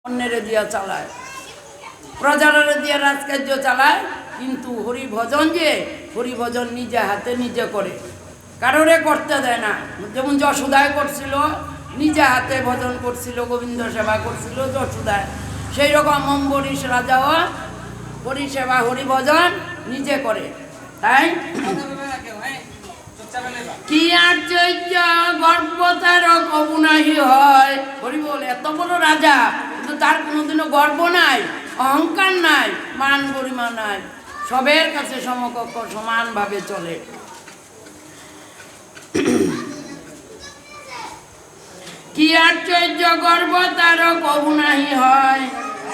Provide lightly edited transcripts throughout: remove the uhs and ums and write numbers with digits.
অন্যের দিয়া চালায়, প্রজারের দিয়া রাজকার্য চালায়, কিন্তু হরিভজন যে হরিভজন নিজে হাতে নিজে করে, কারোরে করতে দেয় না। যেমন যশোদায় করছিল, নিজে হাতে ভজন করছিল, গোবিন্দ সেবা করছিল যশোদায়, সেই রকম অম্বরীশ রাজাও হরিসেবা হরিভজন নিজে করে। তাই কি আশ্চর্য গর্বতার কবু নাহি হয়। হরি বল, এত বড় রাজা কিন্তু তার কোনোদিনও গর্ব নাই, অহংকার নাই, মান গরিমা নাই, সবের কাছে সমকক্ষ সমানভাবে চলে। কি আশ্চর্য গর্ব তার কবু নাহি হয়,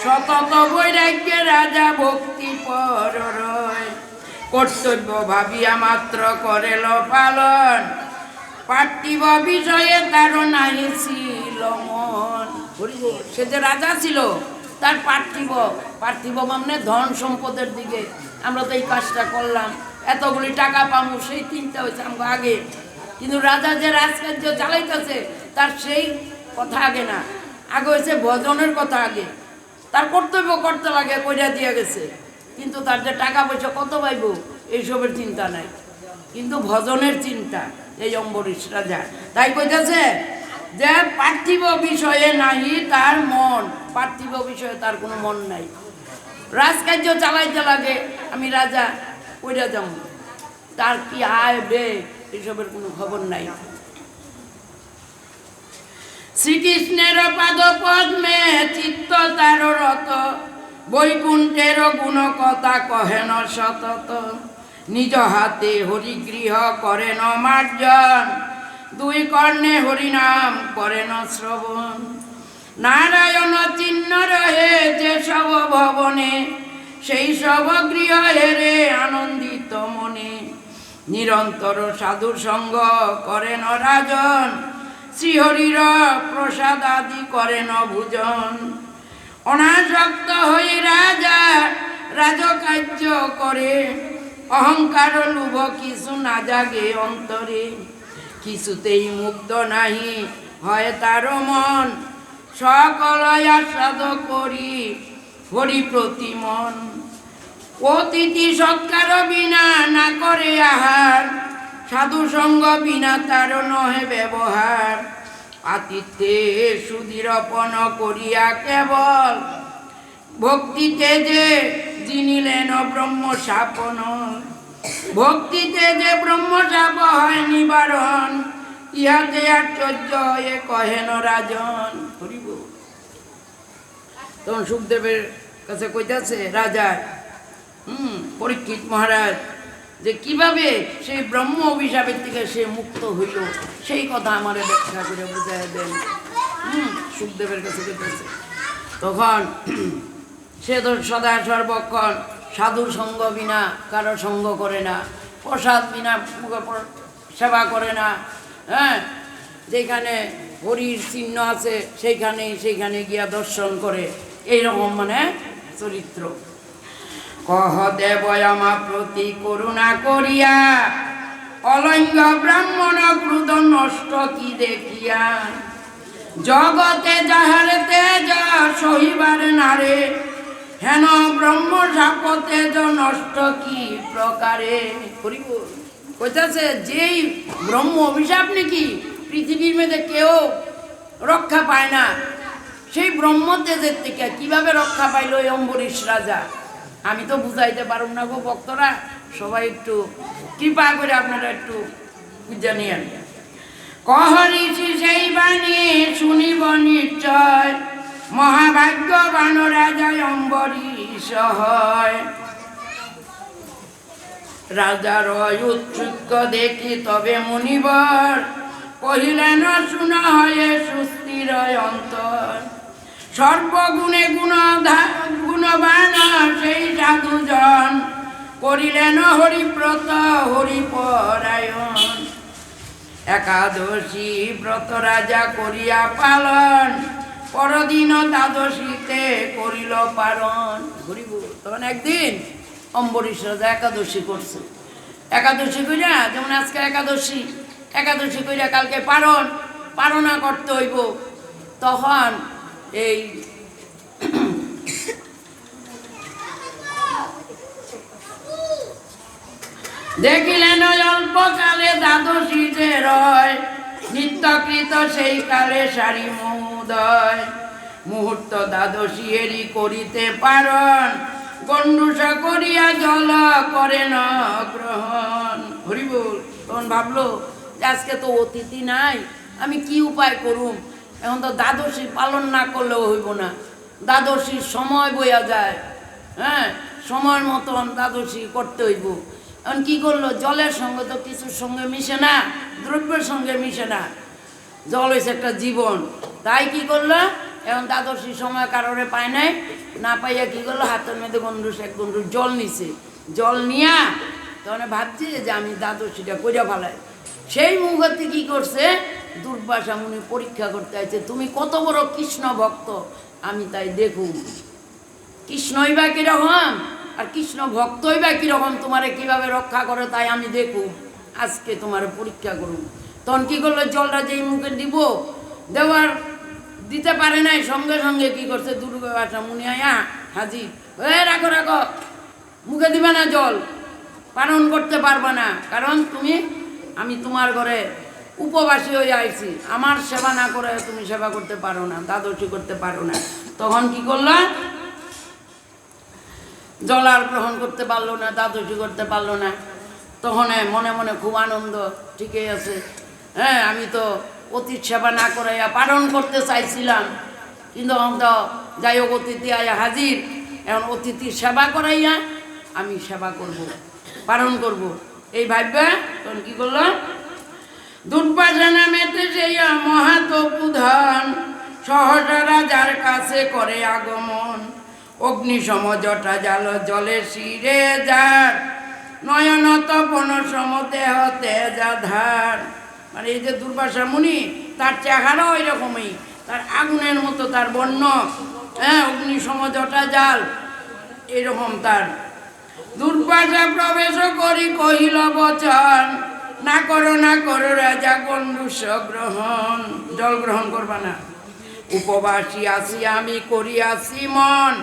সতত বৈরাগ্যে রাজা ভক্তি পর রয়। কর্তব্য ভাবিয়া মাত্র করেল পালন, পার্থিব বিষয়ে তার নাহি ছিল মন। সে যে রাজা ছিল, তার পার্থিব মানে ধন সম্পদের দিকে, আমরা তো এই কাজটা করলাম, এতগুলি টাকা পাবো, সেই চিন্তা হয়েছে আমাকে আগে। কিন্তু রাজা যে রাজকার্য চালাইতেছে, তার সেই কথা আগে না, আগে হয়েছে ভজনের কথা আগে। তার কর্তব্য করতে লাগে, কইরা দিয়ে গেছে, কিন্তু তার যে টাকা পয়সা কত পাইব এইসবের চিন্তা নাই, কিন্তু ভজনের চিন্তা এই অম্বরীশ রাজা। তাই কইতেছে যে পার্থিব বিষয়ে নাহি তার মন, পার্থিব বিষয়ে তার কোনো মন নাই। রাজকার্য চালাইতে লাগে, আমি রাজা কইরা যাব, তার কি আয় বে এইসবের কোনো খবর নাই। শ্রীকৃষ্ণের পাদ পদ্মে চিত্ত তার রত, বৈকুণ্ঠের গুণ কথা কহেন সতত। নিজ হাতে হরিগৃহ করেন মার্জন, দুই কর্ণে হরিনাম করেন শ্রবণ। নারায়ণ চিহ্ন রহে যে সব ভবনে, সেই সব গৃহ হেরে আনন্দিত মনে। নিরন্তর সাধুর সঙ্গ করেন রাজন, শ্রীহরির প্রসাদ আদি করেন ভুজন। অনাসক্ত হয়ে রাজা রাজকার্য করে, অহংকার লোভ কিছু না জাগে অন্তরে। কিছুতেই মুগ্ধ নাহি হয় তার মন, সকল আস্বাদ করি হরি প্রতি মন। অতিথি সৎকার বিনা না করে আহার, সাধু সঙ্গ বিনা তার নহে ব্যবহার। আতিথ্যে সুদীরপন করিয়া কেবল, ভক্তিতে যে জিনিলেন ব্রহ্ম শাপন। ভক্তিতে যে ব্রহ্ম শাপ হয় নিবারণ, ইহাতে আশ্চর্য এ কহেন রাজন। হরিব। তখন সুখদেবের কাছে কইতাছে রাজা, পরীক্ষিত মহারাজ, যে কিভাবে সেই ব্রহ্ম অভিশাপের থেকে সে মুক্ত হইল, সেই কথা আমার ব্যাখ্যা করে বুঝাই দেন। সুখদেবের কাছে কইতেছে। তখন সে তো সদা সর্বক্ষণ সাধুর সঙ্গ বিনা কারো সঙ্গ করে না, প্রসাদ বিনা সেবা করে না। হ্যাঁ, যেখানে হরির চিহ্ন আছে সেইখানে গিয়া দর্শন করে, এইরকম মানে চরিত্র। কহ দেব আমা প্রতি করুণা করিয়া, অলঙ্গ ব্রাহ্মণ ক্রুধ নষ্ট কি দেখিয়া। জগতে যাহার তেজ সহিবার নারে, হেন ব্রহ্ম শাপ তেজ নষ্ট কি প্রকারে। কইতাছে যেই ব্রহ্ম অভিশাপ নাকি পৃথিবীর মধ্যে কেউ রক্ষা পায় না, সেই ব্রহ্ম তেজের থেকে কিভাবে রক্ষা পাইল এই অম্বরীশ রাজা, আমি তো বুঝাইতে পারুম না গো ভক্তরা, সবাই একটু কৃপা করে আপনারা একটু বুঝা নিয়েন। কহরিছি সেই বাণী শুনিব নিশ্চয়, মহাভাগ্যবান রাজা অম্বরীশ হয়। রাজার উৎসুক দেখি তবে মুনিবর, কহিলেন শুন হয়ে সুস্থির অন্তর। সর্বগুণে গুণবান সেই সাধুজন, করিলেন হরিব্রত হরিপরায়ণ। একাদশী ব্রত রাজা করিয়া পালন, পরদিন দ্বাদশীতে করিল পালন। তখন একদিন অম্বরীশ রাজা একাদশী করছে। একাদশী কইরা, যেমন আজকে একাদশী কইরা কালকে পালনা করতে হইব, তখন এই দেখিলেন ওই অল্পকালে দ্বাদশী যে রয়, নিত্যকৃত সেই কালে সারি মহোদয়। মুহূর্ত দ্বাদশী এরি করিতে পারন, গণ্ডুষা করিয়া জল করে ন গ্রহণ। হরিবল। তখন ভাবলো যে আজকে তো অতিথি নাই, আমি কি উপায় করুম, এখন তো দ্বাদশী পালন না করলেও হইব না, দ্বাদশীর সময় বইয়া যায়, হ্যাঁ সময়ের মতন দ্বাদশী করতে হইব। এখন কী করলো, জলের সঙ্গে তো কিছুর সঙ্গে মিশে না, দ্রব্যের সঙ্গে মিশে না, জল হয়েছে একটা জীবন। তাই কি করলো, এখন দ্বাদশী সময় কারোরে পায় নাই, না পাইয়া কি করলো, হাতের মধ্যে গন্ডুস এক গন্ডুস জল নিছে, জল নিয়া তখন ভাবছি যে আমি দ্বাদশীটা কইরা ফেলাই। সেই মুহূর্তে কি করছে, দুর্বাসা মুনি পরীক্ষা করতে আছে, তুমি কত বড় কৃষ্ণ ভক্ত, আমি তাই দেখুন কৃষ্ণই বা কীরকম আর কৃষ্ণ ভক্তই বা কীরকম, তোমারে কীভাবে রক্ষা করে তাই আমি দেখুন, আজকে তোমার পরীক্ষা করুন। তখন কী করলো, জলটা যেই মুখে দিব, দেওয়ার দিতে পারে নাই, সঙ্গে সঙ্গে কী করছে, দুর্বাসা মুনি আয়া হাজির, রাখো রাখো, মুখে দিবে না জল, পালন করতে পারবে না, কারণ তুমি, আমি তোমার ঘরে উপবাসী হয়ে আইছি, আমার সেবা না করে তুমি সেবা করতে পারো না, দ্বাদশী করতে পারো না। তখন কি করলা, জল আর গ্রহণ করতে পারলো না, দ্বাদশী করতে পারলো না। তখন মনে মনে খুব আনন্দ, ঠিকই আছে, হ্যাঁ আমি তো অতীত সেবা না করাইয়া পালন করতে চাইছিলাম, কিন্তু তো যাই হোক অতিথি আয়া হাজির, এখন অতিথির সেবা করাইয়া আমি সেবা করব, পালন করব, এই ভাববে তখন কি করলো, দুর্বাসা নামেতে সেই মহাতপুধন, সহসা রাজার কাছে করে আগমন। অগ্নিসম জটা জাল জলে শিরে যার, নয়ন তপন সম দেহ তেজা ধার। মানে এই যে দুর্বাসা মুনি, তার চেহারা ওই রকমই, তার আগুনের মতো তার বর্ণ, হ্যাঁ অগ্নিসম জটা জাল এরকম তার। দুর্বাসা প্রবেশ করি কহিল বচন, না করো রাজা গণ্ডুষ গ্রহণ, জল গ্রহণ করবা না, উপবাসী আসি আমি করিয়াছি মন,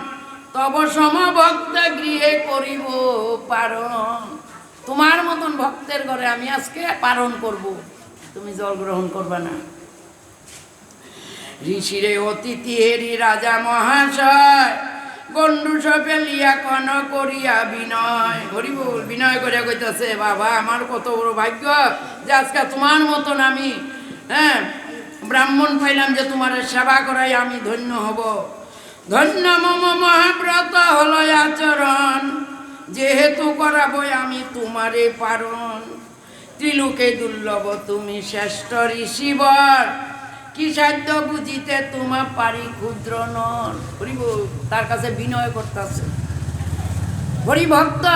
তব সমভক্ত গৃহে করিব পারণ। তোমার মতন ভক্তের ঘরে আমি আজকে পালন করব, তুমি জল গ্রহণ করবা না। ঋষিরে অতিথি হেরি রাজা মহাশয়, গণ্ডুষ ফেলিয়া কন করিয়া বিনয়। হরিবল। বিনয় করিয়া কইতেছে, বাবা আমার কত বড় ভাগ্য যে আজকে তোমার মতন আমি, হ্যাঁ ব্রাহ্মণ পাইলাম যে তোমার সেবা করাই আমি ধন্য হব। ধন্য মম মহাব্রত হল আচরণ, যেহেতু করাবো আমি তোমারে পারণ। ত্রিলোকে দুর্লভ তুমি শ্রেষ্ঠ ঋষিবর, কি সাধ্য বুঝিতে তোমা পারি ক্ষুদ্র নর। হরিবল। তার কাছে বিনয় করতেছে। হরিভক্ত,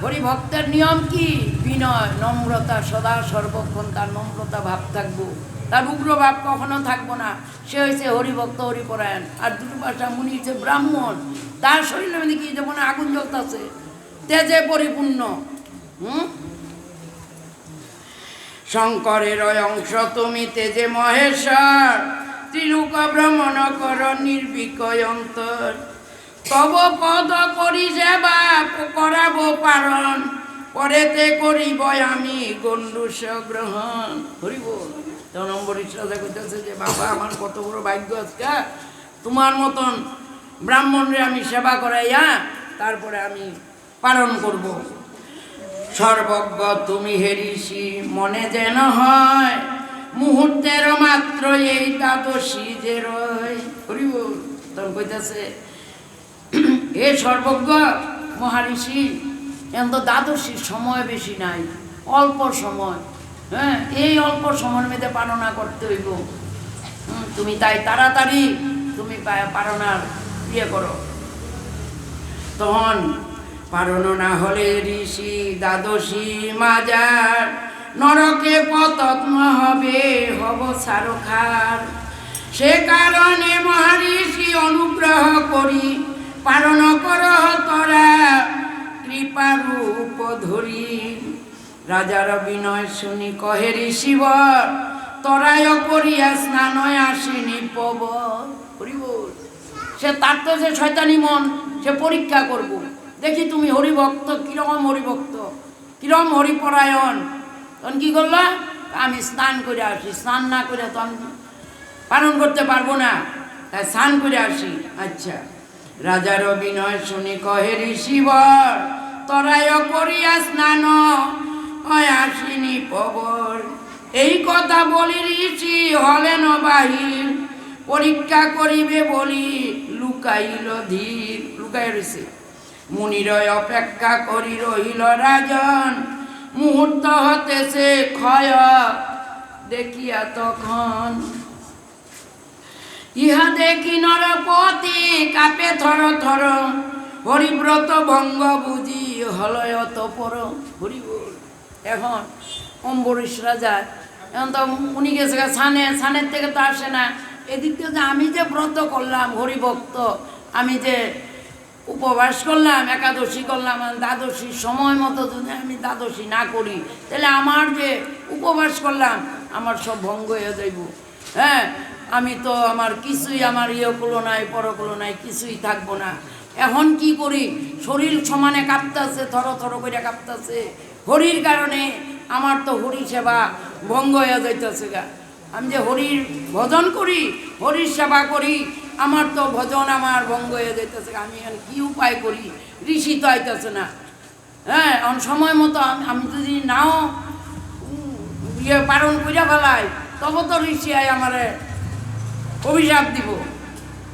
হরিভক্তের নিয়ম কি, বিনয়, নম্রতা, সদা সর্বক্ষণ তার নম্রতা ভাব থাকবো, তার উগ্র ভাব কখনো থাকবো না। সে হয়েছে হরিভক্ত, হরিপরায়ণ। আর দুর্বাসা মুনি হচ্ছে ব্রাহ্মণ, তার শরীরের মধ্যে কি যেমন আগুন জ্বলতেছে, তেজে পরিপূর্ণ। শঙ্করের অংশ তুমি তেজে মহেশ্বর, ত্রিলোক ভ্রমণ কর নির্বিকয় অন্তর। তব পদ করি সেবা করাবো পারণ, পরেতে করিব আমি গণ্ডুষ গ্রহণ। হরিবল। তখন অম্বরীশ রাজা কইতেছে যে বাবা আমার কত বড় ভাগ্য আজকে, তোমার মতন ব্রাহ্মণরে আমি সেবা করাইয়া তারপরে আমি পালন করব। সর্বজ্ঞ তুমি হে ঋষি মনে যেন হয়, মুহূর্তের মাত্র এই দ্বাদশী যে রয়। হরিবল। তখন কইতেছে, হে সর্বজ্ঞ মহারিষি, এখন তো দ্বাদশীর সময় বেশি নাই, অল্প সময়, হ্যাঁ এই অল্প সময়ের মধ্যে পালনা করতে হইব, তুমি তাই তাড়াতাড়ি তুমি পালনার ইয়ে করো। তখন পারণ না হলে ঋষি দ্বাদশী মাজার, নরকে পতত্ন হবে হব সারখার। সে কারণে মহারিষি অনুগ্রহ করি, পালন কর তোরা কৃপারূপ ধরি। রাজার বিনয় শুনি কহে ঋষিবর, তোরায় করিয়া স্নানয় আসিনি পব। সে তার তো যে শয়তানি মন, সে পরীক্ষা করব, দেখি তুমি হরিভক্ত কিরকম হরিভক্ত, কিরম হরিপরায়ণ। তখন কি করলো, আমি স্নান করে আসি, স্নান না করে তো আমি পালন করতে পারবো না, তাই স্নান করে আসি। আচ্ছা, রাজার বিনয় শুনি কহে ঋষিবর, তরায় করিয়া স্নান হয় আসিনি পবর। এই কথা বলি ঋষি হলেন বাহির, পরীক্ষা করিবে বলি লুকাইল ধীর। লুকাই রয়েছে। মুনিরয় অপেক্ষা করি রহিল রাজন, মুহূর্ত হতেছে ক্ষয় দেখিয়া তখন। ইহা দেখি নরপতি কাপে থর থর, হরিব্রত ভঙ্গ বুঝি হলয় তপর। হরি বল। এখন অম্বরীশ রাজা, এখন তো উনি গেছে ছানের থেকে তো আসে না। এদিক থেকে যে আমি যে ব্রত করলাম হরিভক্ত, আমি যে উপবাস করলাম, একাদশী করলাম, দ্বাদশীর সময় মতো যদি আমি দ্বাদশী না করি, তাহলে আমার যে উপবাস করলাম আমার সব ভঙ্গ হয়ে যাইব। হ্যাঁ, আমি তো আমার কিছুই, আমার ইয়েগুলো নাই, পরগুলো নাই, কিছুই থাকবো না। এখন কি করি, শরীর সমানে কাঁপতাছে, থর থর করে কাঁপতাছে হরির কারণে। আমার তো হরি সেবা ভঙ্গ হয়ে যাইতেছে গা। আমি যে হরির ভজন করি, হরির সেবা করি, আমার তো ভজন আমার ভঙ্গ হয়ে যাইতেছে। আমি এখন কি উপায় করি, ঋষি তো আইতেছে না। হ্যাঁ, এখন সময় মতো আমি যদি নাও ইয়ে পালন করিয়া ফেলাই, তবে তো ঋষি আয় আমারে অভিশাপ দিব।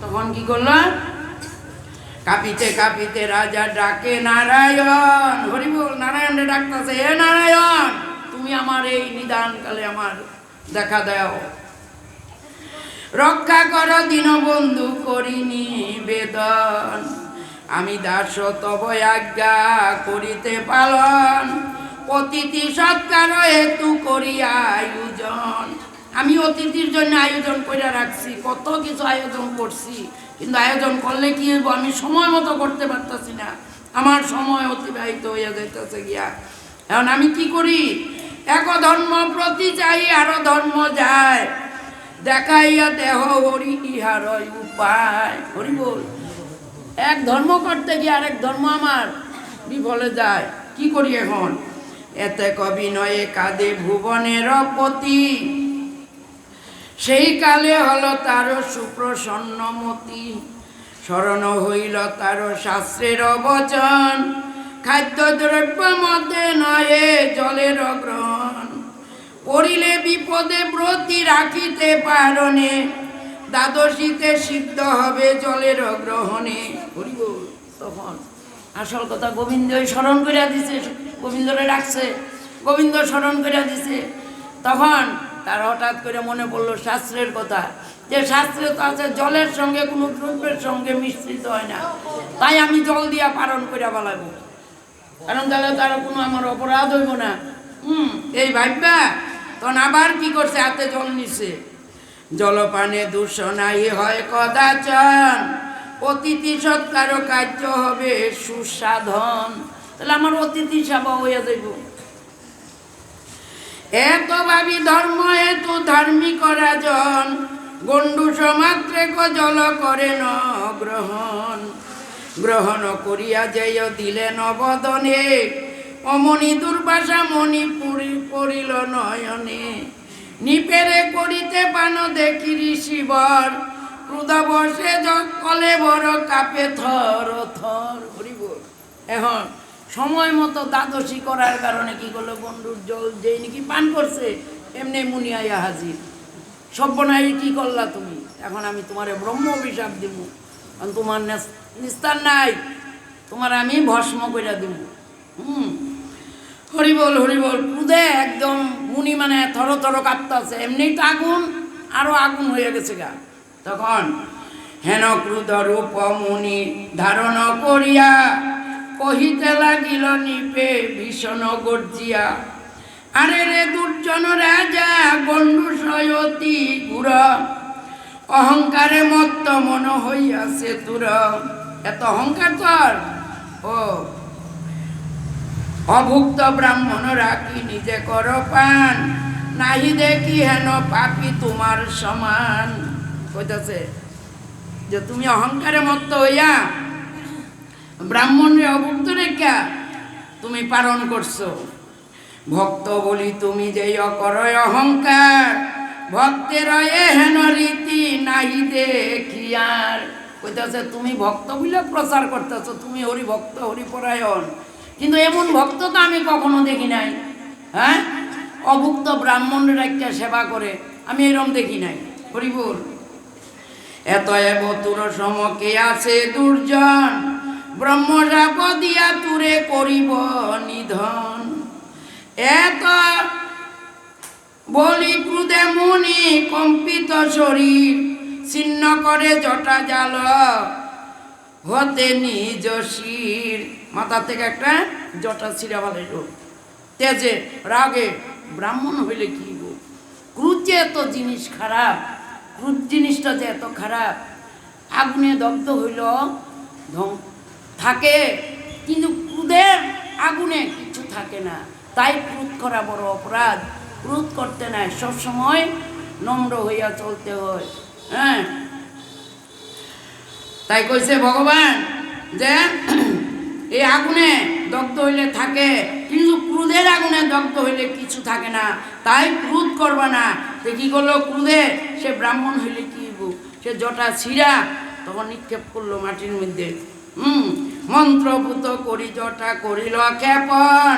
তখন কি করলাম, কাঁপিতে কাঁপিতে রাজা ডাকে নারায়ণ। হরি বল। নারায়ণে ডাকতেছে, হে নারায়ণ, তুমি আমার এই নিদানকালে আমার দেখা দাও, রক্ষা করো দীনবন্ধু করি নিবেদন। আমি দাস তব আজ্ঞা করিতে পালন, অতিথি সৎকার হেতু করি আয়োজন। আমি অতিথির জন্য আয়োজন করে রাখছি, কত কিছু আয়োজন করছি, কিন্তু আয়োজন করলে কি হইব, আমি সময় মতো করতে পারতেছি না, আমার সময় অতিবাহিত হইয়া যাইতেছে গিয়া। এখন আমি কি করি, এক ধর্ম প্রতি চাই আরো ধর্ম যায়, দেখাইয়া দেহ হরি ইহার উপায়। হরি বল। এক ধর্ম করতে গিয়ে আরেক ধর্ম আমার বিফলে যায়, কি করি এখন। এতে কবিনয়ে কাঁদে ভুবনের পতি, সেই কালে হলো তার সুপ্রসন্নমতি। স্মরণ হইল তার শাস্ত্রের বচন, খাদ্য দ্রব্য মধ্যে নয়ে জলের গ্রহণ। পড়িলে বিপদে ব্রতি রাখিতে পারণে, দ্বাদশীতে সিদ্ধ হবে জলের গ্রহণে। হরি বল। তখন আসল কথা গোবিন্দই স্মরণ করিয়া দিছে, গোবিন্দরে ডাকছে, গোবিন্দ স্মরণ করিয়া দিছে। তখন তার হঠাৎ করে মনে পড়লো শাস্ত্রের কথা, যে শাস্ত্রে তো আছে জলের সঙ্গে কোনো দ্রব্যের সঙ্গে মিশ্রিত হয় না, তাই আমি জল দিয়া পালন করিয়া বলাবো, কারণ তাহলে তার কোনো আমার অপরাধ হইব না। এই ভাববা তখন আবার কি করছে, হাতে জল নিছে। জলপানে দূষণাই হয় কদাচন, অতিথি সৎকার কার্য হবে সুসাধন। তাহলে আমার অতিথি সেবা হইয়া যাইব। এত ভাবি ধর্ম হেতু ধার্মিক রাজন, গণ্ডুষ মাত্রে জল করে ন গ্রহণ। গ্রহণ করিয়া যেয় দিলেন বদনে, অমনি দুর্বাসা মণি পড়িল নয়নে। নিপেরে করিতে পান দেখি ঋষিবর, ক্রুধবশে কলে বড় কাপে থর থর। হরি বল। এখন সময় মতো দ্বাদশী করার কারণে কি করলো, গণ্ডুর জল যেই নাকি পান করছে এমনি মুনি আইয়া হাজির। সর্বনাই কি করলা তুমি, এখন আমি তোমার ব্রহ্ম অভিশাপ দিব, তোমার নিস্তার নাই, তোমার আমি ভস্ম করে দিব। হরি বল, হরি বল। ক্রুধে একদম মুনি মানে থর থর কাঁপতেছে, এমনি তো আগুন, আরো আগুন হয়ে গেছে গা। তখন হেন ক্রুধ রূপ মুনি ধারণ করিয়া, কহিতে লাগিল নিপে ভীষণ গর্জিয়া। আরে রে দুর্জন রাজা গণ্ডুষয়তি গুর, অহংকারে মত্ত মন হইয়াছে তুর। এত অহংকার তোর, ও অভুক্ত ব্রাহ্মণ রাখি নিজে কর পান, নাহি দেখি হেন পাপি তোমার সমান। কইতাছে যে তুমি অহংকারে মত্ত হইয়া ব্রাহ্মণরে অভুক্ত রেখা তুমি পালন করছো। ভক্ত বলি তুমি যে অকরয় অহংকার, ভক্তের হেন রীতি নাহি দেখিয়ার। কইতাছে তুমি ভক্ত বলে প্রচার করতেছো, তুমি হরি ভক্ত হরিপরায়ণ, কিন্তু এমন ভক্ত তো আমি কখনো দেখি নাই। হ্যাঁ, অভুক্ত ব্রাহ্মণরা একটা সেবা করে, আমি এরম দেখি নাই। হরিবল। এত এবতুর সমকে আছে দুর্জন, ব্রহ্মশাপ দিয়া তুরে করিব নিধন। এত বলি ক্রুদে মুনি কম্পিত শরীর, ছিন্ন করে জটা জাল হতে নিজ শির। মাথা থেকে একটা জটা ছিঁড়া বলে তেজে রাগে। ব্রাহ্মণ হইলে কি গো, ক্রুদ যে এত জিনিস খারাপ, ক্রুদ জিনিসটা যে এত খারাপ। আগুনে দগ্ধ হইল থাকে, কিন্তু ক্রুদের আগুনে কিছু থাকে না। তাই ক্রোধ করা বড় অপরাধ। ক্রোধ করতে নাই, সবসময় নম্র হইয়া চলতে হয়। হ্যাঁ, তাই কইছে ভগবান যে এই আগুনে দগ্ধ হইলে থাকে, কিন্তু ক্রোধের আগুনে দগ্ধ হইলে কিছু থাকে না। তাই ক্রোধ করবা না। তো কি করলো ক্রোধে, সে ব্রাহ্মণ হইলে কি সে জটা ছিঁড়া তখন নিক্ষেপ করলো মাটির মধ্যে। মন্ত্রভূত করি জটা করিল ক্ষেপণ,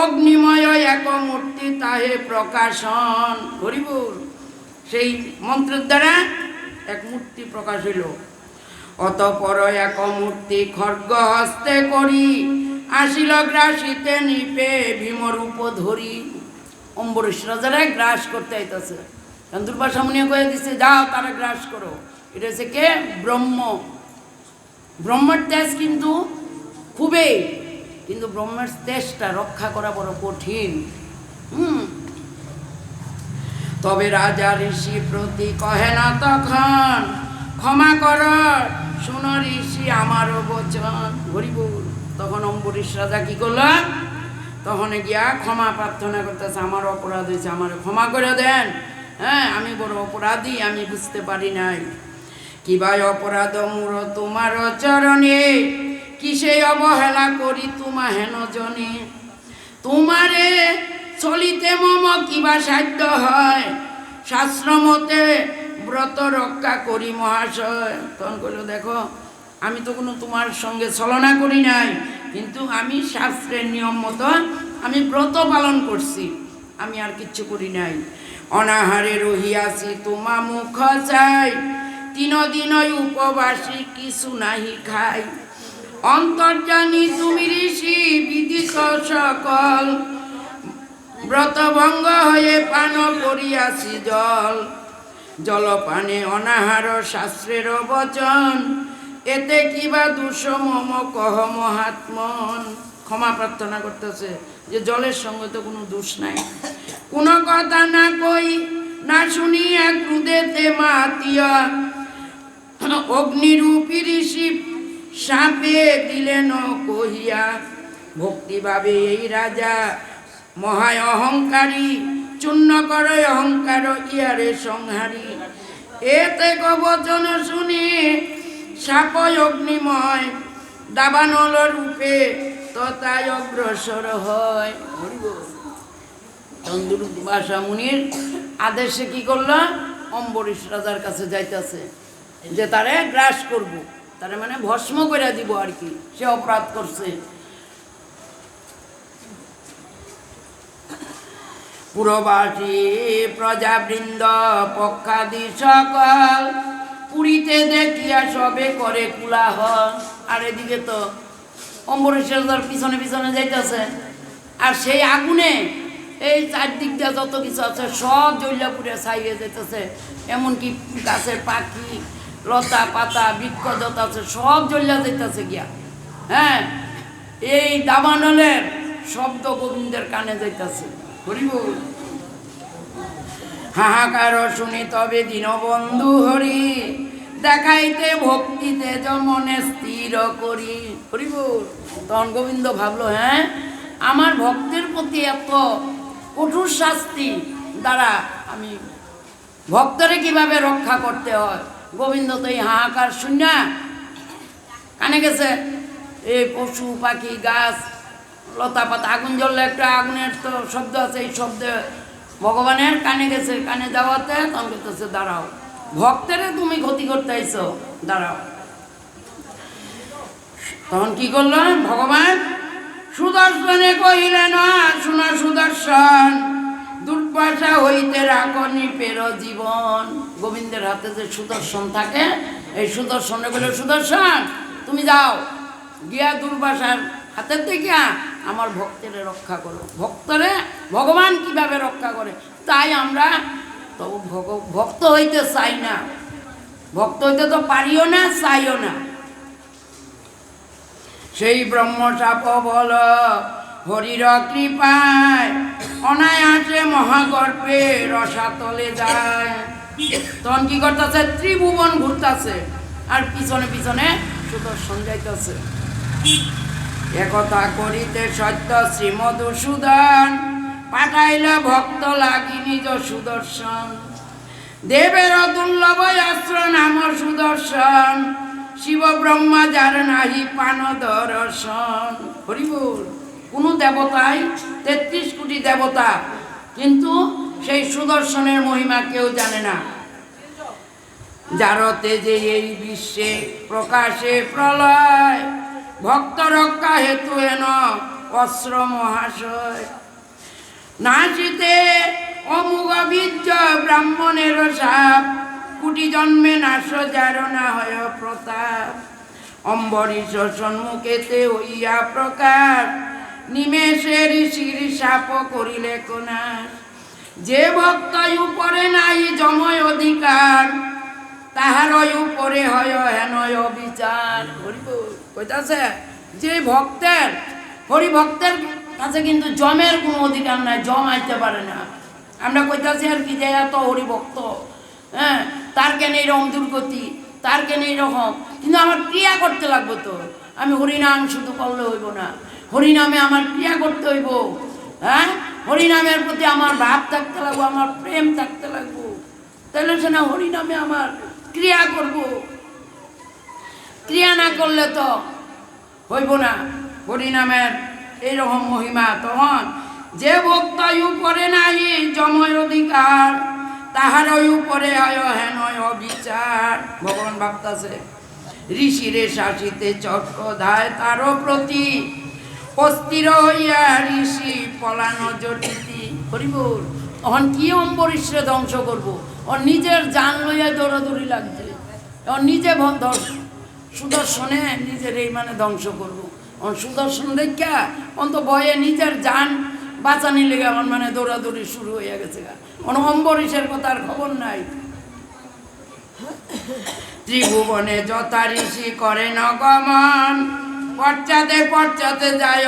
অগ্নিময় এক মূর্তি তাহে প্রকাশন। হরিবল। সেই মন্ত্রের দ্বারা এক মূর্তি প্রকাশ হইল। অতঃপর এক মূর্তি খড়গ হস্তে করি, আসিল গ্রাসিতে নিপে ভীমরূপ ধরি। অম্বরীশ রাজারা গ্রাস করতে আইতাছে, দুর্বাসা মুনি কয়ে দিচ্ছে যাও তারা গ্রাস করো। এটা হচ্ছে কে? ব্রহ্ম। ব্রহ্মের তেজ কিন্তু খুবই, কিন্তু ব্রহ্মের তেজটা রক্ষা করা বড় কঠিন। তবে রাজা ঋষি প্রতি কহে না তখন, ক্ষমা কর শুন ঋষি আমারও বচন। হরিবল। তখন অম্বরীশ রাজা কি করল, তখন গিয়া ক্ষমা প্রার্থনা করতেছে, আমার অপরাধ হয়েছে, আমার ক্ষমা করে দেন। হ্যাঁ, আমি বড় অপরাধী, আমি বুঝতে পারি নাই। কিবা অপরাধ মূর তোমার চরণে, কিসে অবহেলা করি তোমা হেন জনে। তোমারে চলিতে মম কিবা সাধ্য হয়, শাস্ত্র মতে ব্রত রক্ষা করি মহাশয়। তখন কইল দেখো আমি তো কোনো তোমার সঙ্গে ছলনা করি নাই, কিন্তু আমি শাস্ত্রের নিয়ম মতো আমি ব্রত পালন করছি, আমি আর কিচ্ছু করি নাই। অনাহারে রহিয়াছি তোমা মুখ চাই, 3 দিন উপবাসী কিছু নাহি খাই। অন্তর্জানি তুমি ঋষি বিদিত সকল, ব্রতভঙ্গ হয়ে পান করিয়াছি জল। জলপানে অনাহার শাস্ত্রের বচন, এতে কিবা দোষ মম কহ মহাত্মন। ক্ষমা প্রার্থনা করতেছে যে জলের সঙ্গে তো কোনো দোষ নাই, কোনো কথা না কই না শুনিয়া ক্রুদেতে মাতিয়া, অগ্নিরূপী ঋষি সাপে দিলেন কহিয়া। ভক্তিভাবে এই রাজা মহায় অহংকারী, চূর্ণ করে অহংকার ইয়ারে সংহারী। এতে কবচন শুনি সাপ অগ্নিময়, দাবানল রূপে তথায় অগ্রসর হয়। দুর্বাসা মুনির আদেশে কি করলো, অম্বরীশ রাজার কাছে যাইতেছে যে তারে গ্রাস করব, তারে মানে ভস্ম করে দিব আর কি, সে অপরাধ করছে। পুরবাসী প্রজাবৃন্দ পক্ষাদি সকল, পুরীতে দেখিয়া সবে করে কোলাহল। আর এদিকে তো অম্বরীশ রাজার পিছনে পিছনে যাইতেছে, আর সেই আগুনে এই চারদিক দিয়ে যত কিছু আছে সব জ্বলিয়া পুড়ে ছাই হয়ে যেতেছে। এমনকি গাছের পাখি লতা পাতা বৃক্ষ যত আছে সব জ্বলিয়া যেতেছে গিয়া। হ্যাঁ, এই দাবানলের শব্দ গোবিন্দের কানে যাইতেছে। হরিবল। হাহাকার শুনি তবে দীনবন্ধু হরি, দেখাইতে ভক্তিতে মনে স্থির করি। হরিবল। তখন গোবিন্দ ভাবলো, হ্যাঁ আমার ভক্তের প্রতি এত কঠোর শাস্তি দ্বারা আমি ভক্তরে কিভাবে রক্ষা করতে হয়। গোবিন্দ তো এই হাহাকার শুনিয়া কানে গেছে, এই পশু পাখি গাছ লতা পাতা আগুন জ্বললে একটা আগুনের তো শব্দ আছে, এই শব্দে ভগবানের কানে গেছে, কানে যাওয়াতে তখন বলতেছে দাঁড়াও, ভক্তেরে তুমি ক্ষতি করতে আইছো, দাঁড়াও। তখন কি করলো ভগবান? সুদর্শনে কহিলেন, শোনা সুদর্শন, দুর্বাসা হইতে রাখো নিপের জীবন। গোবিন্দের হাতে যে সুদর্শন থাকে, এই সুদর্শনে বলে সুদর্শন তুমি যাও গিয়া দুর্বাসার হাতের থেকে আমার ভক্তেরে রক্ষা করো। ভক্তরে ভগবান কিভাবে রক্ষা করে, তাই আমরা তো ভক্ত হইতে চাই না, ভক্ত হইতে তো পারিও না, চাইও না। সেই ব্রহ্মচাপ বল হরির কৃপায় অনায়াসে মহাগর্ভে রসাতলে যায়। তখন কি করতেছে? ত্রিভুবন ঘুরতেছে আর পিছনে পিছনে সুদর্শন যাইতেছে। একথা করিতে সত্য শ্রীমধুসূদন, পাঠাইল ভক্ত লাগি নিজ সুদর্শন। দেবের দুর্লভ অস্ত্র নাম সুদর্শন, শিব ব্রহ্মা যার নাহি পান দর্শন। হরিবল। কোনো দেবতাই ৩৩ কোটি দেবতা, কিন্তু সেই সুদর্শনের মহিমা কেউ জানে না। যার তেজে এই বিশ্বে প্রকাশে প্রলয়, ভক্ত রক্ষা হেতু হেন অস্ত্র মহাশয়। নাচিতে অমুগ বীর্য ব্রাহ্মণের সাপ, কোটি জন্মে নাশ যার না হয় প্রতাপ। অম্বরীশ সন্মুখেতে হইয়া প্রকাশ, নিমেষে ঋষির সাপ করিলে কোনাশ। যে ভক্ত উপরে নাই জময় অধিকার, তাহার উপরে হয় হেন অবিচার। কইতাছে যে ভক্তের, হরি ভক্তের কাছে কিন্তু জমের কোনো অধিকার নাই, জম আইতে পারে না। আমরা কইতাছি আর কি যে এত হরিভক্ত, হ্যাঁ তার কেন এইরকম দুর্গতি, তার কেন এইরকম, কিন্তু আমার ক্রিয়া করতে লাগবো তো। আমি হরিনাম শুধু করলে হইব না, হরিনামে আমার ক্রিয়া করতে হইব। হ্যাঁ হরিনামের প্রতি আমার ভাব থাকতে লাগবো, আমার প্রেম থাকতে লাগবো, তাহলে সে না হরিনামে আমার ক্রিয়া করব। ক্রিয়া না করলে তো হইব না হরিনামের এইরকম মহিমা। তখন যে ভক্ত উপরে নাই জময় অধিকার, তাহার উপরে হয় হেন অবিচার। ভগবান ভাবতাছে ঋষিরে শাসিতে চক্র ধায় তার প্রতি, অস্থির হইয়া ঋষি পলানো জটিতি। হরিবল। তখন কি অম্বরীশরে ধ্বংস করবো, ওর নিজের জান লইয়া দৌড়াদৌড়ি লাগছে, ওর নিজে সুদর্শনে নিজের এই মানে ধ্বংস করবো। ওর সুদর্শন দেখা অন্ত ভয়ে নিজের জান বাঁচানি লেগে আমার মানে দৌড়াদৌড়ি শুরু হয়ে গেছে। ওর অম্বরীশের কথার খবর নাই। ত্রিভুবনে যথা ঋষি করে নগমন, পশ্চাতে পশ্চাতে যায়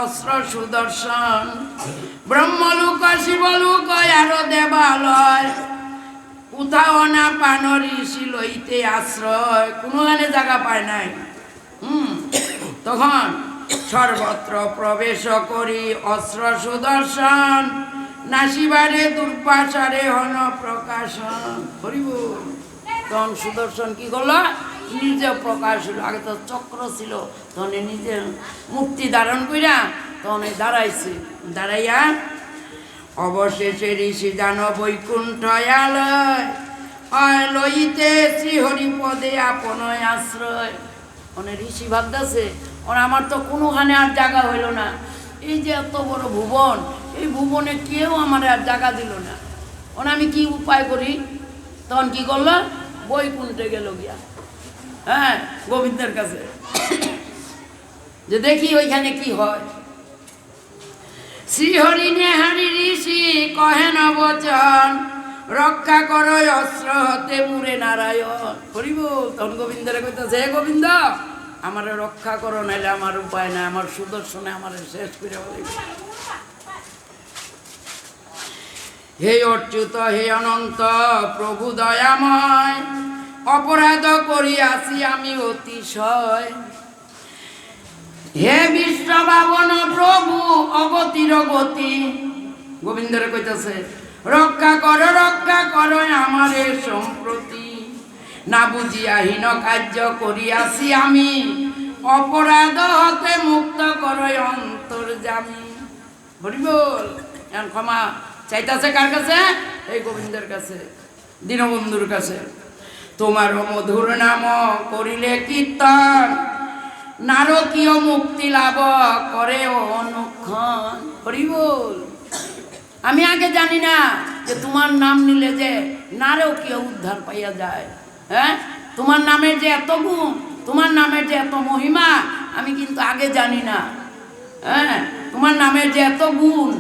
অস্ত্র সুদর্শন। ব্রহ্মলোক শিবলোক আরো দেবালয়, কোথাও না পান ঋষি লইতে আশ্রয়। কোনোখানে জায়গা পায় নাই। তখন সর্বত্র প্রবেশ করি অস্ত্র সুদর্শন, নাসিবারে দুর্বাসারে হন প্রকাশন। হরিবল। তখন সুদর্শন কি করলো? নিজে প্রকাশ হলো। আগে তো চক্র ছিল, তখন নিজের মূর্তি ধারণ কইরা তখন দাঁড়াইছে। দাঁড়াইয়া অবশেষে ঋষি জান বৈকুণ্ঠ আলয়, লইতে শ্রীহরিপদে আপন আশ্রয়। অনেক ঋষি ভাবতেছে আমার তো কোনোখানে আর জায়গা হইল না, এই যে এত বড় ভুবন, এই ভুবনে কেউ আমার আর জায়গা দিল না, আমি কি উপায় করি? তখন কি করলো? বৈকুণ্ঠে গেল গিয়া, হ্যাঁ গোবিন্দের কাছে, যে দেখি ওইখানে কি হয়। শ্রীহরি নেহারি ঋষি কহেন বচন, রক্ষা করো অস্ত্র হতে মুরে নারায়ণ। হরিবল। তখন গোবিন্দরে কইতেছে, হে গোবিন্দ আমারে রক্ষা করো, নাইলে আমার উপায় নাই, আমার সুদর্শনে আমার শেষ করে বলিব। হে অচ্যুত হে অনন্ত প্রভু দয়াময়, অপরাধ করিয়াছি আমি অতিশয়। হে বিশ্ব ভাবন প্রভু অগতির গতি। গোবিন্দরে কইতেছে রক্ষা করো আমারে সম্প্রতি। না বুঝিয়া হীন কার্য করিয়াছি আমি, অপরাধ হতে মুক্ত করো অন্ত তোর জামি। হরি বল। এখন ক্ষমা চাইতাছে কার কাছে? এই গোবিন্দের কাছে, দীনবন্ধুর কাছে। তোমার মধুর নাম করিলে কীর্তন, নারকীয় মুক্তি লাভ করে অনুক্ষণ। হরি বল। আমি আগে জানি না যে তোমার নাম নিলে যে নারকীয় উদ্ধার পাইয়া যায়। হ্যাঁ, তোমার নামের যে এত গুণ, তোমার নামের যে এত মহিমা, আমি কিন্তু আগে জানি না। হ্যাঁ, তোমার নামের যে এত গুণ।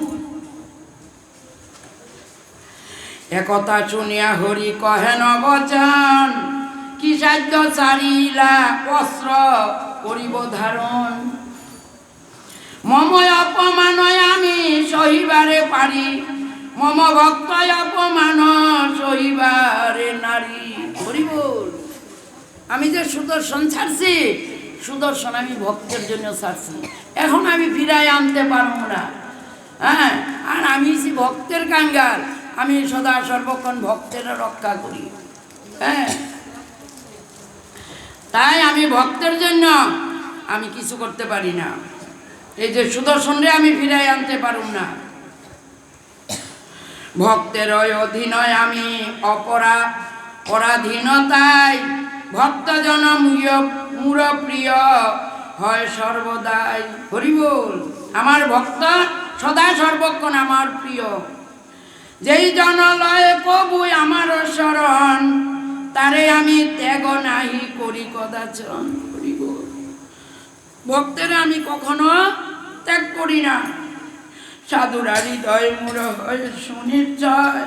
একথা শুনিয়া হরি কহেন বচন, কি সাধ্য চারিলা বস্ত্র করিব ধারণ। মম অপমান আমি সহিবারে পারি, মম ভক্ত অপমান সহিবারে নারী। হরি বল। আমি যে সুদর্শন ছাড়ছি, সুদর্শন আমি ভক্তের জন্য ছাড়ছি, এখন আমি ফিরাই আনতে পারবো না। হ্যাঁ, আর আমি ভক্তের কাঙ্গাল, আমি সদা সর্বক্ষণ ভক্তের রক্ষা করি। হ্যাঁ, তাই আমি ভক্তের জন্য আমি কিছু করতে পারি না। এই যে সুদর্শনরে আমি ফিরাই আনতে পারুম না। ভক্তের অধীনয় আমি পরাধীনতায়, ভক্তজন মূর প্রিয় হয় সর্বদাই। হরি বল। আমার ভক্ত সদা সর্বক্ষণ আমার প্রিয়। যেই জন লয় কবু আমার শরণ, তারে আমি ত্যাগ নাহি করি কদাচন। হরি বল। ভক্তের আমি কখনো ত্যাগ করি না। সাধুরা হৃদয় মূর হয় সুনির্জয়,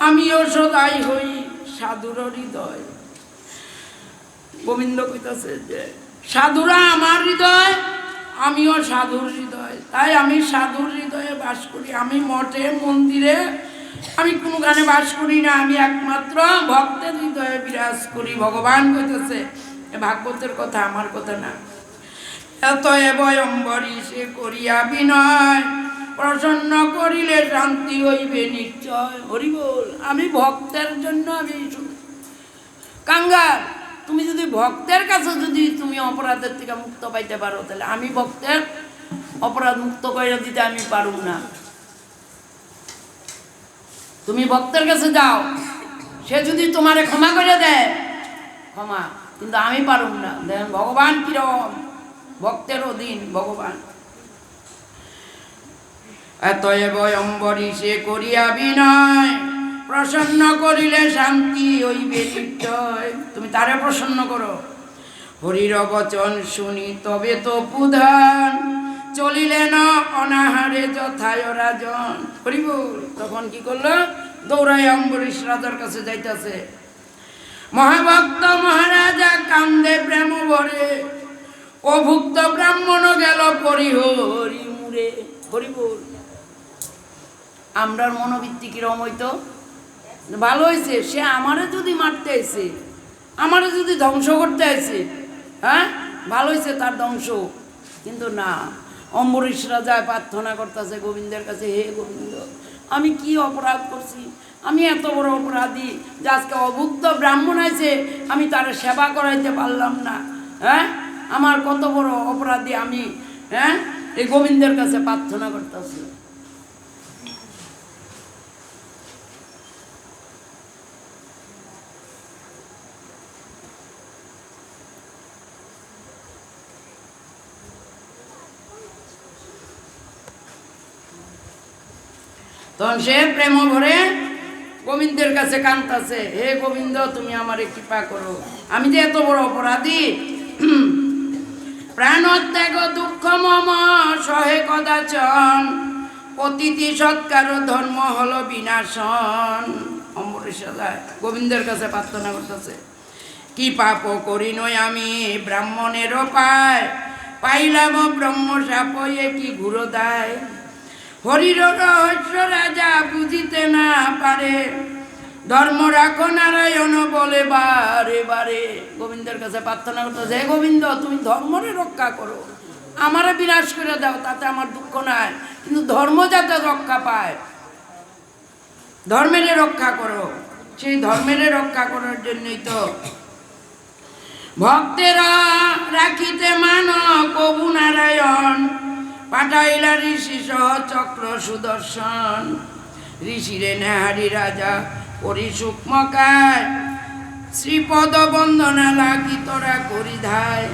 আমিও সদাই হই সাধুর হৃদয়। গোবিন্দ কইতাছে যে সাধুরা আমার হৃদয়, আমিও সাধুর হৃদয়। তাই আমি সাধুর হৃদয়ে বাস করি। আমি মঠে মন্দিরে আমি কোনোখানে বাস করি না, আমি একমাত্র ভক্তের হৃদয়ে বিরাজ করি। ভগবান কইতেছে, ভাগবতের কথা, আমার কথা না। এত এবয়ম্বরী সে করিয়া বিনয়, প্রসন্ন করিলে শান্তি হইবে নিশ্চয়। হরি বল। আমি ভক্তের জন্য আমি কাঙ্গাল। তুমি যদি ভক্তের কাছে যদি তুমি অপরাধের থেকে মুক্ত পাইতে পারো, তাহলে আমি ভক্তের অপরাধ মুক্ত করে দিতে আমি পারুম না। তুমি ভক্তের কাছে যাও, সে যদি তোমারে ক্ষমা করে দেয়, ক্ষমা, কিন্তু আমি পারুম না। দেখেন ভগবান কিরকম, ভক্তের অধীন ভগবান। এতএব অম্বরী সে করিয়া বিনয়, প্রসন্ন করিলে শান্তি হইবে নিশ্চয়। তুমি তারে প্রসন্ন করো। হরির বচন শুনি তবে তো প্রধান, চলিলেন অনাহারে যথায় রাজন। হরি বল। তখন কি করলো? দৌড়াই অম্বরীশ রাজার কাছে যাইতেছে। মহাভক্ত মহারাজা কান্দে প্রেম ভরে, অভুক্ত ব্রাহ্মণ গেল পরিহরি মুরে। হরি বল। আমরার মনোবৃত্তি কিরম হইতো? ভালো হয়েছে, সে আমারে যদি মারতে আইছে, আমারে যদি ধ্বংস করতে আইছে, হ্যাঁ, ভালো হয়েছে তার ধ্বংস। কিন্তু না, অম্বরীশ রাজা প্রার্থনা করতেছে গোবিন্দের কাছে, হে গোবিন্দ, আমি কি অপরাধ করছি? আমি এত বড় অপরাধী যে আজকে অভুক্ত ব্রাহ্মণ আছে, আমি তার সেবা করাইতে পারলাম না। হ্যাঁ, আমার কত বড় অপরাধী আমি। হ্যাঁ, এই গোবিন্দের কাছে প্রার্থনা করতেছি। তখন সে প্রেম ভরে গোবিন্দের কাছে কাঁদতাছে, হে গোবিন্দ, তুমি আমারে কৃপা করো, আমি যে এত বড় অপরাধী। প্রাণ ত্যাগ দুঃখ মম সহে কদাচন, অতিথি সৎকার ধর্ম হলো বিনাশন। অম্বরীশ রাজা গোবিন্দের কাছে প্রার্থনা করতেছে, কি পাপ করি নই আমি ব্রাহ্মণেরও পায়, পাইলাম ব্রহ্ম শাপ কি ঘুরো দায়। হরির রহস্য রাজা বুঝিতে না পারে, ধর্ম রাখো নারায়ণ বলে বারে বারে। গোবিন্দের কাছে প্রার্থনা করতেছে, হে গোবিন্দ, তুমি ধর্মরে রক্ষা করো, আমারে বিনাশ করে দাও, তাতে আমার দুঃখ নাই, কিন্তু ধর্ম যাতে রক্ষা পায়, ধর্মের রক্ষা করো। সেই ধর্মের রক্ষা করার জন্যই তো ভক্তেরা রাখিতে মান কবু নারায়ণ, পাঠাইলা ঋষি সহ চক্র সুদর্শন, ঋষিরে নেহারি রাজা করি সূক্ষ্মকায়, শ্রীপদ বন্দনা লাগি তোরা করি ধায়।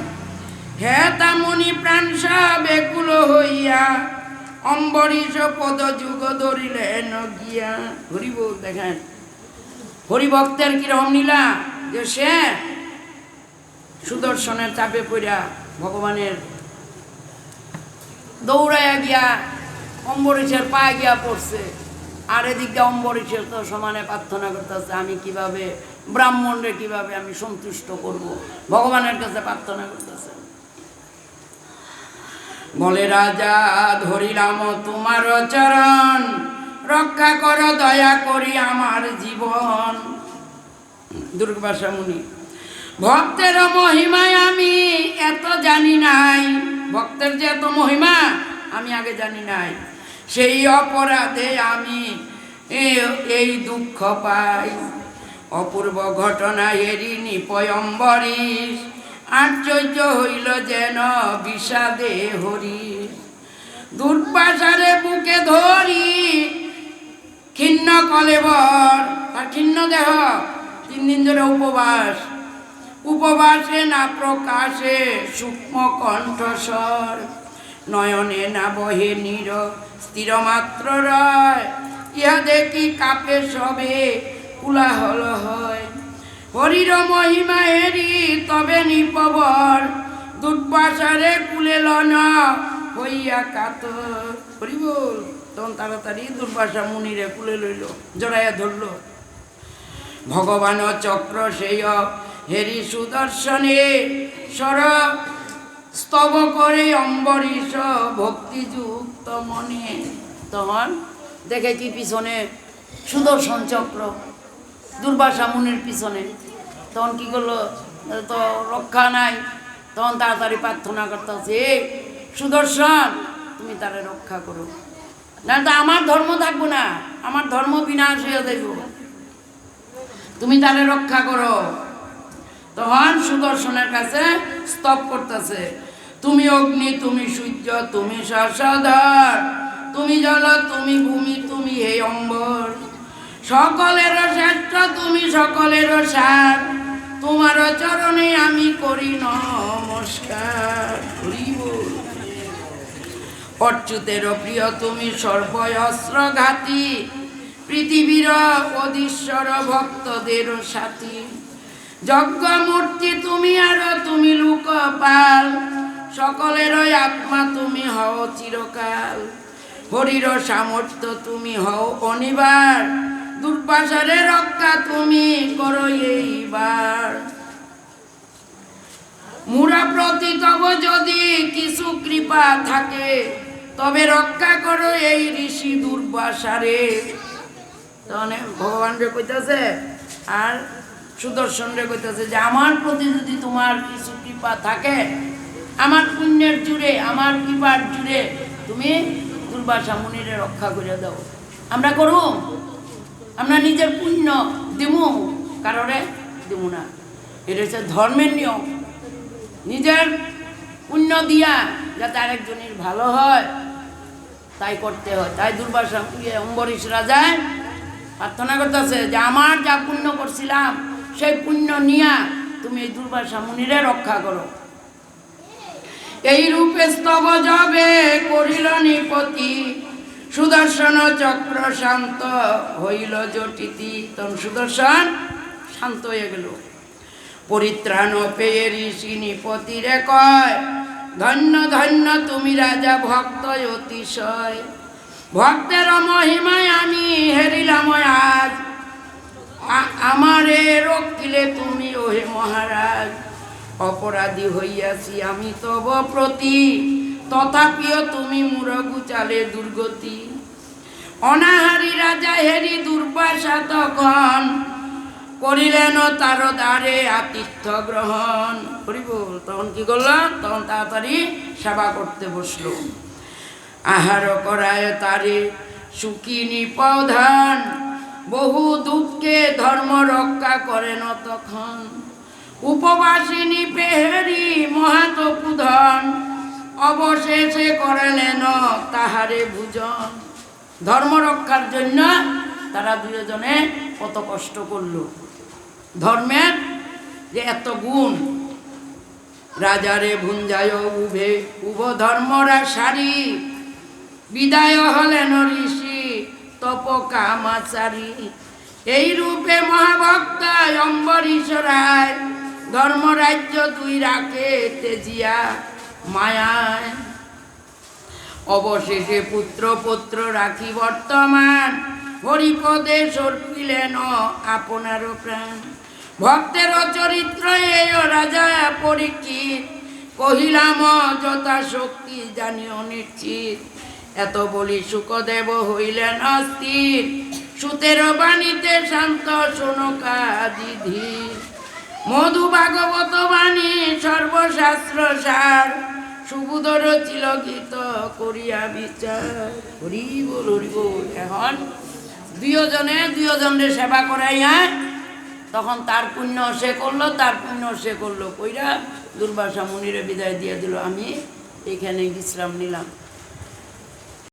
হে তামুনি প্রাণসা বেকুল হইয়া, অম্বরীশ পদ যুগ ধরিলেন গিয়া। হরিবল দেখেন হরিভক্তের কিরকম নীলা, যে সে সুদর্শনের চাপে পড়া ভগবানের দৌড়াইয়া গিয়া অম্বরীশের পায়ে গিয়া পড়ছে, আর এদিক দিয়ে অম্বরীশের তো সমানে প্রার্থনা করতেছে আমি কিভাবে ব্রাহ্মণরে কিভাবে আমি সন্তুষ্ট করব, ভগবানের কাছে প্রার্থনা করতেছে। বলে রাজা ধরিলাম তোমার চরণ, রক্ষা কর দয়া করি আমার জীবন। দুর্বাসা মুনি, ভক্তের মহিমায় আমি এত জানি নাই, ভক্তের যে এত মহিমা আমি আগে জানি নাই, সেই অপরাধে আমি এই দুঃখ পাই। অপূর্ব ঘটনা এরিনি পয়ম্বরীশ, আশ্চর্য হইল যেন বিষাদে হরিশ। দুর্বাসারে বুকে ধরি খিন্ন কলেবর, তার খিন্ন দেহ 3 দিন ধরে উপবাস, উপবাসে না প্রকাশে সূক্ষ্ম কণ্ঠস্বর, নয়নে না বহে নীর স্থির মাত্র রয়, ইহা দেখি কাপে সবে কুলাহল হয়। হরির মহিমা হেরি তবে নিপবর, দুর্বাসারে কুলেল না হইয়া কাতর। হরি বল। তখন তাড়াতাড়ি দুর্বাসা মুনিরে কুলে লইল, জড়াইয়া ধরল। ভগবান চক্র সেই হেরি সুদর্শনে সর স্তব করে অম্বরীশ ভক্তিযুক্ত মনে। তখন দেখে কি পিছনে সুদর্শন চক্র দুর্বাসা মুনির পিছনে, তখন কি করলো, তো রক্ষা নাই, তখন তাড়াতাড়ি প্রার্থনা করতেছে সুদর্শন তুমি তারে রক্ষা করো, না তো আমার ধর্ম থাকবো না, আমার ধর্ম বিনাশ হয়ে যাইব, তুমি তারে রক্ষা করো। তখন সুদর্শনের কাছে স্তব করতেছে, তুমি অগ্নি তুমি সূর্য তুমি শশধর, তুমি জল তুমি ভূমি তুমি হে অম্বর, সকলের শ্রেষ্ঠ তুমি সকলের সার, তোমার চরণে আমি করি নমস্কার। অচ্যুতের প্রিয় তুমি সর্বয়স্ত্রঘাতী, পৃথিবীর অধীশ্বর ভক্তদের সাথী, যজ্ঞমূর্তি তুমি আর তুমি লোকপাল, সকলের আত্মা তুমি হও চিরকাল, হরির সামর্থ্য তুমি হও অনিবার, দুর্বাসারে রক্ষা তুমি করো এইবার। মুরা প্রতি তব যদি কিছু কৃপা থাকে, তবে রক্ষা করো এই ঋষি দুর্বাসারে। তাহলে ভগবান রে কইতাছে আর সুদর্শন রে কইতাছে যে আমার প্রতি যদি তোমার কিছু কৃপা থাকে, আমার পুণ্যের জুড়ে আমার কৃপার জুড়ে তুমি দুর্বাসা মুনিরে রক্ষা করে দাও। আমরা করু, আমরা নিজের পুণ্য দিমু, কারণে দিমু না, এটা হচ্ছে ধর্মের নিয়ম। নিজের পুণ্য দিয়া যাতে আরেকজনের ভালো হয় তাই করতে হয়। তাই দুর্বাসা অম্বরীশ রাজায় প্রার্থনা করতেছে যে আমার যা পুণ্য করছিলাম সেই পুণ্য নিয়া তুমি এই দুর্বাসা মুনিরে রক্ষা করো। এই রূপে স্তব যাবে করিল নিপতি, সুদর্শন চক্র শান্ত হইল জটিতি। তখন সুদর্শন শান্ত হয়ে গেল। পরিত্রাণ পেয়ে ঋষি নিপতিরে কয়, ধন্য ধন্য তুমি রাজা ভক্ত অতিশয়, ভক্তের মহিমায় আমি হেরিলাম আজ, আমারে রক্ষিলে তুমি ওহে মহারাজ। অপরাধী হইয়াছি আমি তব প্রতি, তথাপিও তুমি মুরগু চালে দুর্গতি। অনাহারী রাজা হেরি দুর্বাসা তখন, করিলেন তার দ্বারে আতিথ্য গ্রহণ। হরিবল। তখন কি করলাম, তখন তাড়াতাড়ি সেবা করতে বসলো। আহার করায় তারে সুখিনী প্রধান, বহু দুঃখে ধর্ম রক্ষা করেন তখন। উপবাসিনী পেহেরি মহাতপুধন, অবশেষে করালেন তাহারে ভোজন। ধর্ম রক্ষার জন্য তারা দুজনে কত কষ্ট করলো। ধর্মের যে এত গুণ, রাজারে ভুঞ্জায় উভে উভ ধর্মরা সারি, বিদায় হলেন ঋষি তপ কামাচারী। এই রূপে মহাভক্ত অম্বরীশ রায়, ধর্মরাজ্য দুই রাখে তেজিয়া মায়ায়। অবশেষে পুত্র পুত্র রাখি বর্তমান, হরিপদে সর্পিলেন আপনার প্রাণ। ভক্তের চরিত্র এই রাজা পরীক্ষিত, কহিলাম যথা শক্তি জানিও নিশ্চিত। এত বলি শুকদেব হইলেন অস্থির, সুতের বাণীতে শান্ত শোনকাদি ধীর। মধু ভাগবত বাণী সর্বশাস্ত্র সার, সুবুধর ছিল গীত করিয়া বিচার। হরি বল হরি বল। এখন দুজনের সেবা করাইয়া তখন তার পুণ্য সে করলো, তার পুণ্য সে করলো, কইরা দুর্বাসা মুনিরে বিদায় দিয়ে দিল। আমি এখানে বিশ্রাম নিলাম।